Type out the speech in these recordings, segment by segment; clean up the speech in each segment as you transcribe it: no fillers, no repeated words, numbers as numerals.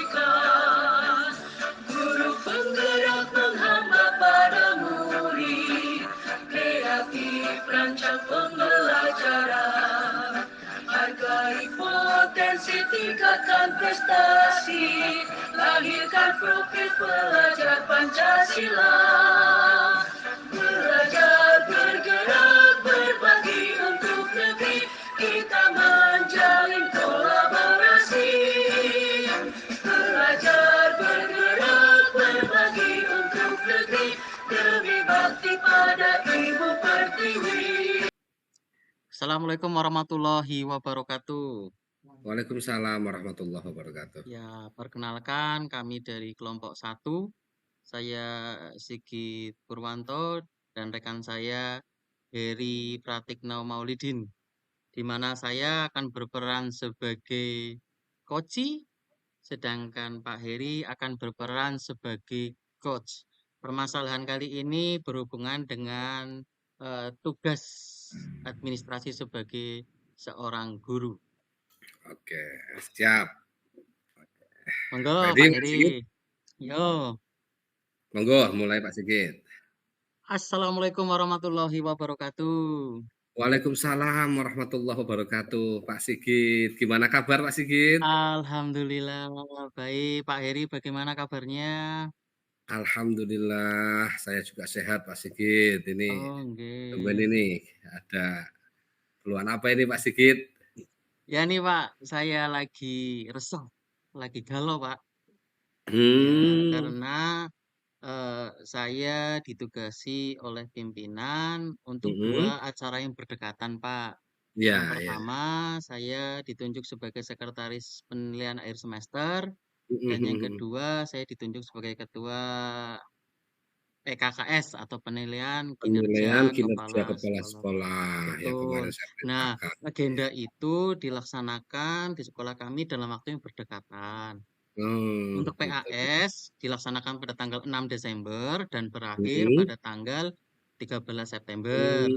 merdeka. Guru penggerak menghamba pada murid, kreatif rancang pembelajaran. Hargai potensi, tingkatkan prestasi, lahirkan profil pelajar Pancasila. Belajar, bergerak, berbagi untuk negeri, kita menjalin kolaborasi. Belajar, bergerak, berbagi untuk negeri, demi bakti pada Ibu Pertiwi. Assalamualaikum warahmatullahi wabarakatuh. Waalaikumsalam warahmatullahi wabarakatuh. Ya, perkenalkan kami dari kelompok 1. Saya Sigit Purwanto dan rekan saya Heri Pratikno Maulidin, di mana saya akan berperan sebagai koci, sedangkan Pak Heri akan berperan sebagai coach. Permasalahan kali ini berhubungan dengan tugas administrasi sebagai seorang guru. Oke, siap. Monggo Ready, Pak Pak Heri. Sigit? Yo. Monggo, mulai Pak Sigit. Assalamualaikum warahmatullahi wabarakatuh. Waalaikumsalam warahmatullahi wabarakatuh. Pak Sigit, gimana kabar Pak Sigit? Alhamdulillah baik. Pak Heri bagaimana kabarnya? Alhamdulillah, saya juga sehat Pak Sigit. Ini Oh, nggih. tumben ini ada keluhan apa ini Pak Sigit? Ya nih Pak, saya lagi resah, lagi galau Pak. Ya, karena saya ditugasi oleh pimpinan untuk 2 acara yang berdekatan Pak. Yang Ya, ya. pertama, saya ditunjuk sebagai sekretaris penilaian akhir semester, dan yang kedua saya ditunjuk sebagai ketua PKKS atau penilaian Penilaian kinerja kinerja kepala kepala sekolah. sekolah yang kemarin Betul. saya Nah, perintahkan. agenda itu dilaksanakan di sekolah kami dalam waktu yang berdekatan. Untuk Gitu. PAS dilaksanakan pada tanggal 6 Desember dan berakhir pada tanggal 13 September.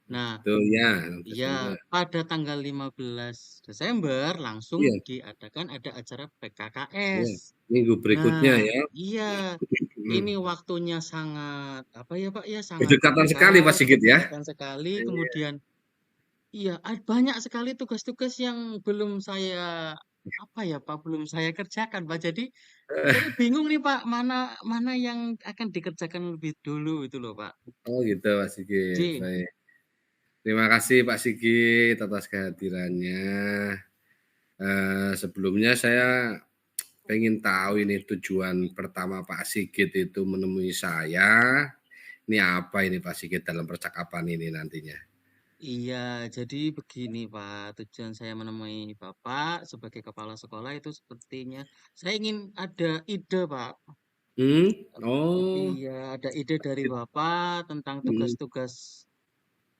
Nah, Tuh ya, ya, pada tanggal 15 Desember langsung Iya. diadakan ada acara Iya, PKKS. minggu berikutnya Nah, ya. iya, ini waktunya sangat apa ya Pak ya, sangat Berdekatan sekali Pak dekat, Sigit ya. berdekatan sekali. Iya. Kemudian iya, banyak sekali tugas-tugas yang belum saya apa ya Pak, belum saya kerjakan Pak. Jadi saya bingung nih Pak, mana yang akan dikerjakan lebih dulu itu loh Pak. Oh gitu Pak Sigit. Ji. Baik. Terima kasih Pak Sigit atas kehadirannya. Sebelumnya saya pengen tahu ini tujuan pertama Pak Sigit itu menemui saya. Ini apa ini Pak Sigit dalam percakapan ini nantinya? Iya, jadi begini Pak, tujuan saya menemui Bapak sebagai kepala sekolah itu sepertinya saya ingin ada ide Pak. Oh. Iya, ada ide dari Bapak tentang tugas-tugas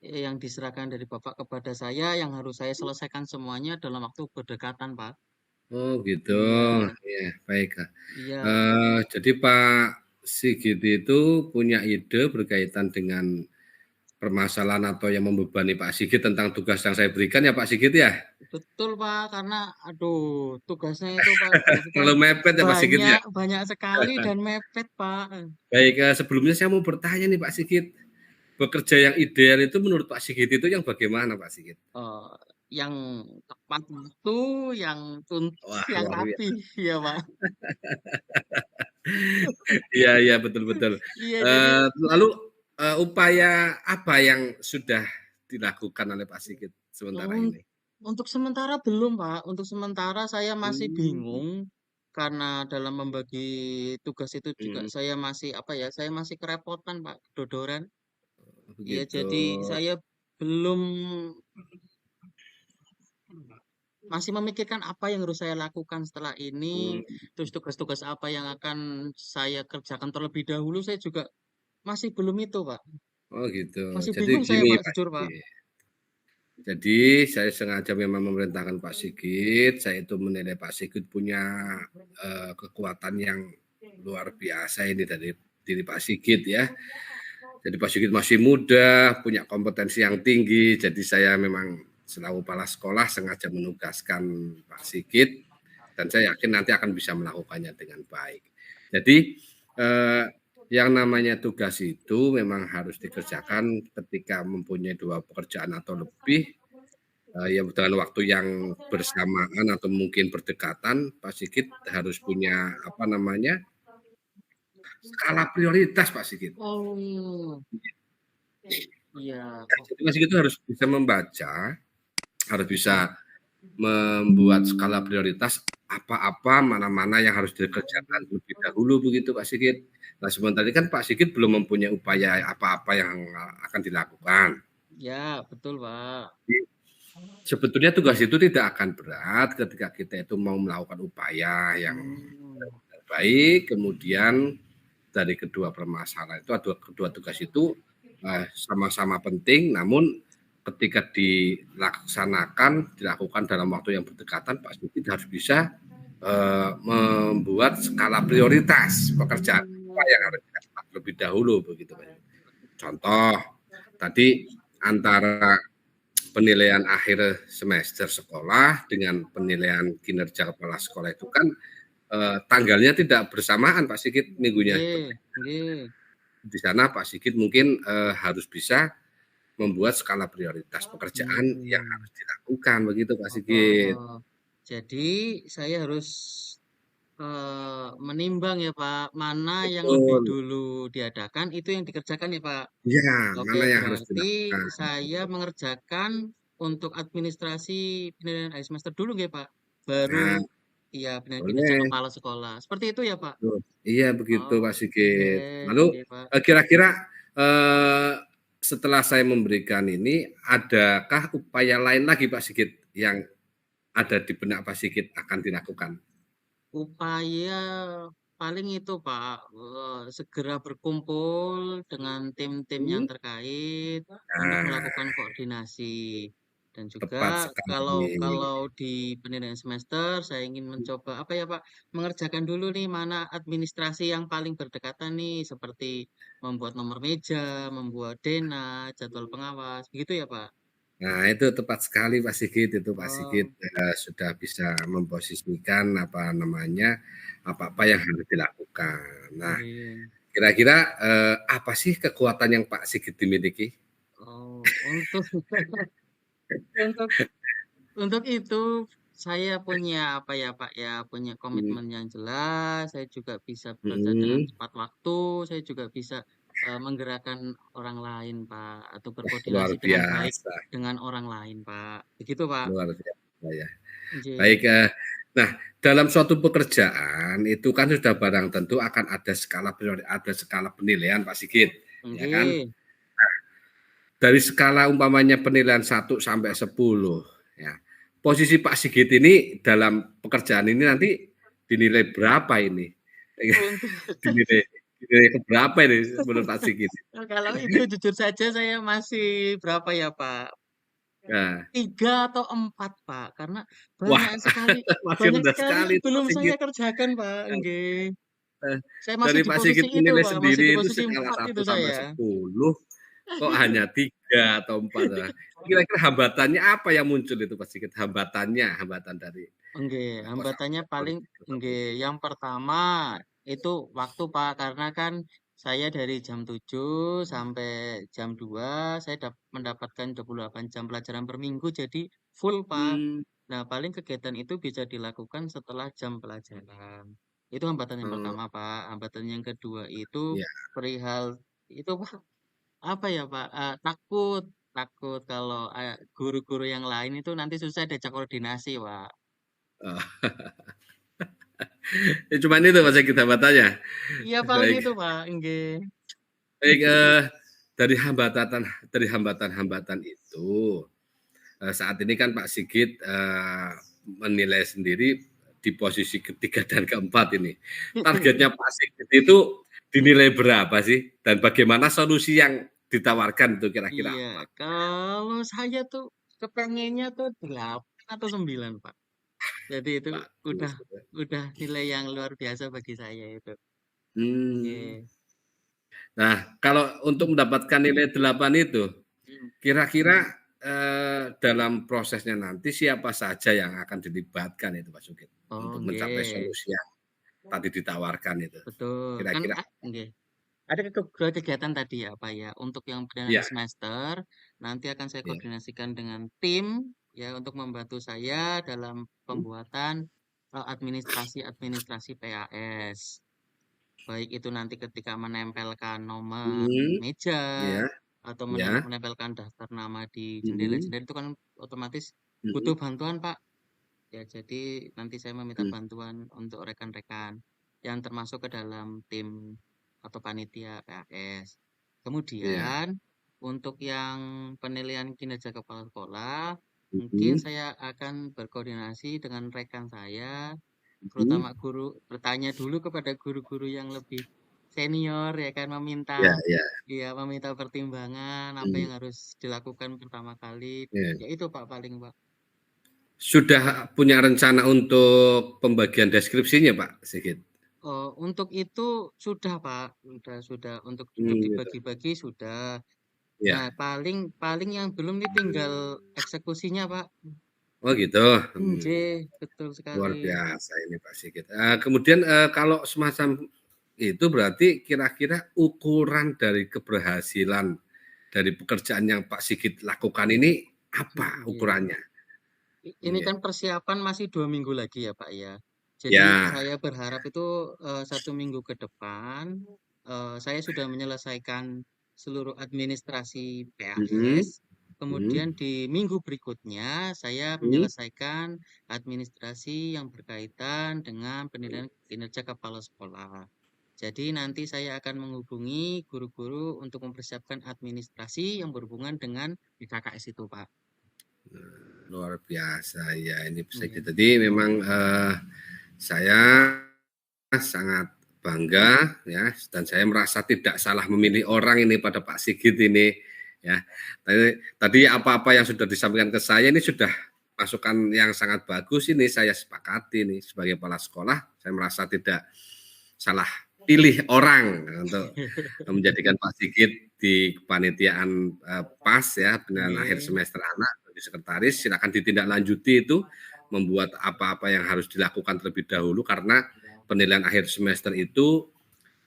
yang diserahkan dari Bapak kepada saya yang harus saya selesaikan semuanya dalam waktu berdekatan Pak. Oh gitu, Iya, ya baik. iya, Jadi Pak Sigit itu punya ide berkaitan dengan permasalahan atau yang membebani Pak Sigit tentang tugas yang saya berikan ya Pak Sigit ya? betul Pak, karena aduh tugasnya itu Pak Terlalu mepet ya Pak Sigit ya? banyak sekali dan mepet Pak. Baik, sebelumnya saya mau bertanya nih Pak Sigit, bekerja yang ideal itu menurut Pak Sigit itu yang bagaimana Pak Sigit? Yang tepat waktu, yang tuntas, Wah yang luar biasa. rapi, ya Pak. Iya betul. Iya jadi Lalu upaya apa yang sudah dilakukan oleh Pak Sigit sementara ini? untuk sementara belum Pak, untuk sementara saya masih Hmm. bingung karena dalam membagi tugas itu juga saya masih apa ya, saya masih kerepotan Pak, kedodoran. Iya Begitu. jadi saya belum masih memikirkan apa yang harus saya lakukan setelah ini, terus tugas-tugas apa yang akan saya kerjakan terlebih dahulu, saya juga masih belum itu, Pak. Oh gitu. Masih Jadi bingung saya, gini Pak, Pak jujur, Pak. Sigit. Jadi saya sengaja memang memerintahkan Pak Sigit, saya itu menilai Pak Sigit punya kekuatan yang luar biasa ini dari diri Pak Sigit ya. Jadi Pak Sigit masih muda, punya kompetensi yang tinggi, jadi saya memang selaku kepala sekolah sengaja menugaskan Pak Sigit dan saya yakin nanti akan bisa melakukannya dengan baik. Jadi yang namanya tugas itu memang harus dikerjakan ketika mempunyai 2 pekerjaan atau lebih, ya dengan waktu yang bersamaan atau mungkin berdekatan, Pak Sigit harus punya apa namanya, skala prioritas Pak Sigit. Oh, iya. Jadi Pak Sigit itu harus bisa membaca, harus bisa membuat skala prioritas apa-apa, mana-mana yang harus dikerjakan lebih dahulu begitu Pak Sigit. Nah sementara ini kan Pak Sigit belum mempunyai upaya apa-apa yang akan dilakukan. Ya, betul, Pak. Sebetulnya tugas itu tidak akan berat ketika kita itu mau melakukan upaya yang baik, kemudian dari kedua permasalahan itu, kedua tugas itu sama-sama penting, namun ketika dilaksanakan, dilakukan dalam waktu yang berdekatan, Pak Sigit harus bisa membuat skala prioritas pekerjaan apa yang harus dilakukan lebih dahulu begitu Pak. Contoh tadi antara penilaian akhir semester sekolah dengan penilaian kinerja kepala sekolah itu kan tanggalnya tidak bersamaan Pak Sigit minggunya. Di sana Pak Sigit mungkin harus bisa membuat skala prioritas pekerjaan yang harus dilakukan begitu Pak Sigit. Jadi saya harus menimbang ya Pak, mana yang lebih dulu diadakan itu yang dikerjakan ya Pak. Iya, Oke, mana yang harus berarti dilakukan. saya mengerjakan untuk administrasi penilaian akhir semester dulu ya Pak. Baru ya penilaian kinerja kepala sekolah. Seperti itu ya Pak. Iya begitu Pak Sigit. Lalu Pak. kira-kira setelah saya memberikan ini, adakah upaya lain lagi Pak Sigit yang ada di benak Pak Sigit akan dilakukan? Upaya paling itu Pak, segera berkumpul dengan tim-tim yang terkait untuk melakukan koordinasi. Dan Tepat juga sekali. kalau di penilaian semester saya ingin mencoba apa ya Pak, mengerjakan dulu nih mana administrasi yang paling berdekatan nih, seperti membuat nomor meja, membuat dena, jadwal pengawas, begitu ya Pak? Nah itu tepat sekali Pak Sigit, itu Pak Sigit sudah bisa memposisikan apa namanya, apa-apa yang harus dilakukan. Nah kira-kira apa sih kekuatan yang Pak Sigit dimiliki? Oh, untuk itu saya punya apa ya Pak ya, punya komitmen yang jelas, saya juga bisa belajar dengan tepat waktu, saya juga bisa menggerakkan orang lain Pak, atau Luar berkoordinasi dengan baik biasa. dengan orang lain Pak, begitu Pak. Luar biasa ya. Nggih. Baik, nah dalam suatu pekerjaan itu kan sudah barang tentu akan ada skala penilaian Pak Sigit, ya kan? Nah, dari skala umpamanya penilaian 1 sampai 10, ya. Posisi Pak Sigit ini dalam pekerjaan ini nanti dinilai berapa ini? dinilai berapa ini menurut Pak Sigit? Kalau itu jujur saja saya masih berapa ya Pak? 3 atau 4 Pak, karena banyak sekali masih rendah sekali yang belum Pak saya Sigit. kerjakan Pak, nggih. Saya Dari masih di Pak posisi Sigit itu menilai Pak, masih di sendiri itu posisi skala 4 1 itu sampai saya. 10 kok hanya 3 atau 4. Nah, kira-kira hambatannya apa yang muncul itu Pak Sigit? Hambatan dari Hambatannya paling yang pertama itu waktu Pak, karena kan saya dari jam 7 sampai jam 2 saya mendapatkan 28 jam pelajaran per minggu, jadi full Pak. Nah, paling kegiatan itu bisa dilakukan setelah jam pelajaran. Itu hambatan yang pertama Pak. Hambatan yang kedua itu perihal itu Pak, apa ya Pak, takut kalau guru-guru yang lain itu nanti susah diajak koordinasi Pak. Ya cuman itu Pak Sigit hambatannya. Iya paling itu Pak, nggih. Baik, dari hambatan-hambatan itu, saat ini kan Pak Sigit menilai sendiri di posisi ketiga dan keempat ini. Targetnya Pak Sigit itu dinilai berapa sih? Dan bagaimana solusi yang ditawarkan itu kira-kira Iya, apa? kalau saya tuh kepengennya tuh 8 atau 9 Pak. Jadi itu Bagus. udah nilai yang luar biasa bagi saya itu. Nggih. Nah, kalau untuk mendapatkan nilai 8 itu, kira-kira dalam prosesnya nanti siapa saja yang akan dilibatkan itu Pak Sigit Oh, untuk mencapai nggih. solusi yang tadi ditawarkan itu. Betul. Kan Kira-kira nggih. Ada dua kegiatan tadi ya, Pak, ya. Untuk yang iya, penilaian semester, nanti akan saya iya. koordinasikan dengan tim ya untuk membantu saya dalam Mhm, pembuatan administrasi-administrasi PAS. Baik itu nanti ketika menempelkan nomor mhm, meja iya, atau iya, menempelkan daftar nama di mhm, jendela-jendela itu kan otomatis mhm, butuh bantuan, Pak. Ya, jadi nanti saya meminta mhm, bantuan untuk rekan-rekan yang termasuk ke dalam tim atau panitia PAS. iya, Kemudian untuk yang penilaian kinerja kepala sekolah, mungkin mhm, saya akan berkoordinasi dengan rekan saya, mhm, terutama guru, bertanya dulu kepada guru-guru yang lebih senior ya kan, iya, iya, meminta pertimbangan apa mhm, yang harus dilakukan pertama kali. iya. Ya itu Pak paling Pak. Sudah punya rencana untuk pembagian deskripsinya Pak Sigit? Oh, untuk itu sudah, Pak, sudah untuk Gitu. dibagi-bagi sudah. Iya. Nah, paling paling yang belum nih tinggal eksekusinya, Pak. Oh gitu, Betul luar sekali. biasa ini Pak Sigit. Kemudian, kalau semacam itu berarti kira-kira ukuran dari keberhasilan dari pekerjaan yang Pak Sigit lakukan ini apa Iya. ukurannya? Ini Iya. kan persiapan masih 2 minggu lagi ya, Pak, ya. Jadi Ya, saya berharap itu 1 minggu ke depan saya sudah menyelesaikan seluruh administrasi PAS. mhm, mhm, Kemudian di minggu berikutnya saya mhm. menyelesaikan administrasi yang berkaitan dengan penilaian kinerja kepala sekolah. Jadi nanti saya akan menghubungi guru-guru untuk mempersiapkan administrasi yang berhubungan dengan BKKS itu, Pak. Luar biasa ya ini Pak Iya. Sigit. Jadi memang, saya sangat bangga ya dan saya merasa tidak salah memilih orang ini pada Pak Sigit ini ya. Tadi apa-apa yang sudah disampaikan ke saya ini sudah masukan yang sangat bagus ini saya sepakati nih sebagai kepala sekolah saya merasa tidak salah pilih orang untuk menjadikan Pak Sigit di kepanitiaan PAS ya dengan akhir Oke. semester anak sebagai sekretaris silakan ditindaklanjuti itu membuat apa-apa yang harus dilakukan terlebih dahulu karena penilaian akhir semester itu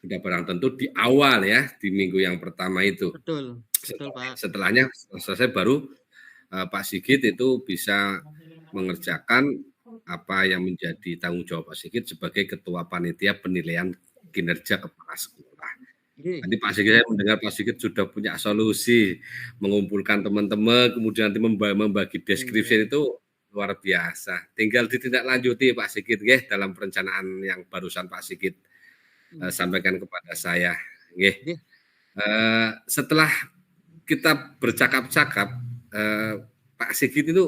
tidak barang tentu di awal ya di minggu yang pertama itu. Betul, betul, Pak. Setelahnya selesai baru Pak Sigit itu bisa mengerjakan apa yang menjadi tanggung jawab Pak Sigit sebagai ketua panitia penilaian kinerja kepala sekolah. Nggih, Nanti Pak Sigit saya mendengar Pak Sigit sudah punya solusi mengumpulkan teman-teman kemudian nanti membagi deskripsi iya. itu luar biasa. Tinggal ditindaklanjuti Pak Sigit ya dalam perencanaan yang barusan Pak Sigit Mmm, sampaikan kepada saya. Nggih. nggih, Setelah kita bercakap-cakap, Pak Sigit itu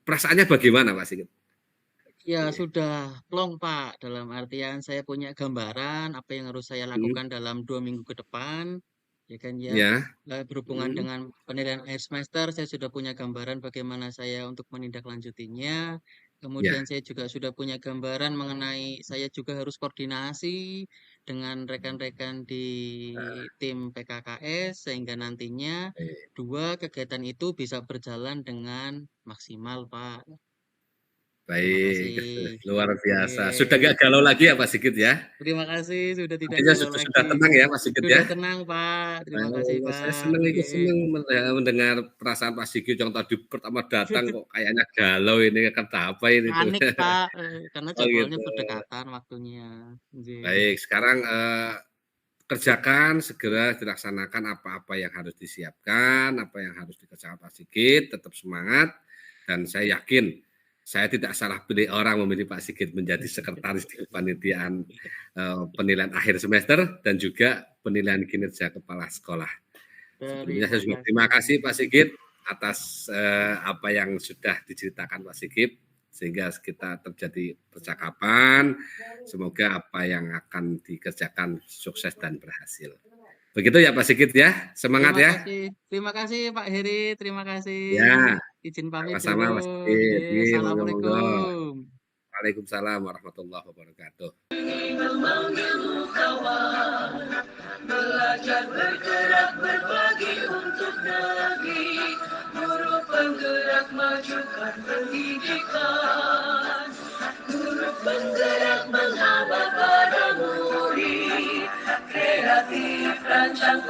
perasaannya bagaimana Pak Sigit? ya Iya. sudah plong, Pak, dalam artian saya punya gambaran apa yang harus saya Mhm, lakukan dalam 2 minggu ke depan, ya kan ya. iya, Berhubungan mhm, dengan penilaian akhir semester, saya sudah punya gambaran bagaimana saya untuk menindaklanjutinya. iya, Kemudian saya juga sudah punya gambaran mengenai saya juga harus koordinasi dengan rekan-rekan di tim PKKS sehingga nantinya baik. 2 kegiatan itu bisa berjalan dengan maksimal, Pak. Terima Baik, kasih. luar biasa. Sudah Oke. nggak galau lagi ya Pak Sigit ya? Terima kasih sudah tidak Akhirnya galau sudah lagi. tenang ya Pak Sigit ya? Sudah tenang, Pak. Terima kasih, Saya Pak. senang Oke. ikut senang mendengar perasaan Pak Sigit yang tadi pertama datang kok kayaknya galau ini, kata apa ini tuh. Panik, Pak, karena Oh jadwalnya gitu. berdekatan waktunya. Nggih. Baik, sekarang, kerjakan, segera dilaksanakan apa-apa yang harus disiapkan, apa yang harus dikerjakan Pak Sigit, tetap semangat, dan saya yakin saya tidak salah pilih orang memilih Pak Sigit menjadi sekretaris di kepanitiaan penilaian akhir semester dan juga penilaian kinerja kepala sekolah. Sebelumnya Terima saya juga terima kasih. kasih Pak Sigit atas apa yang sudah diceritakan Pak Sigit sehingga kita terjadi percakapan. Semoga apa yang akan dikerjakan sukses dan berhasil. Begitu ya Pak Sigit ya, semangat Terima ya. kasih. Terima kasih, Pak Heri. Terima kasih. Ya, Izin pamit dulu. sama-sama Pak Sigit. Nggih, Iya, monggo-monggo. assalamualaikum. Waalaikumsalam warahmatullahi wabarakatuh. Memanggilmu kawan, belajar bergerak berbagi untuk negeri, guru tunjukkan pendidikan. Guru penggerak menghambat para murid, kreatif rancang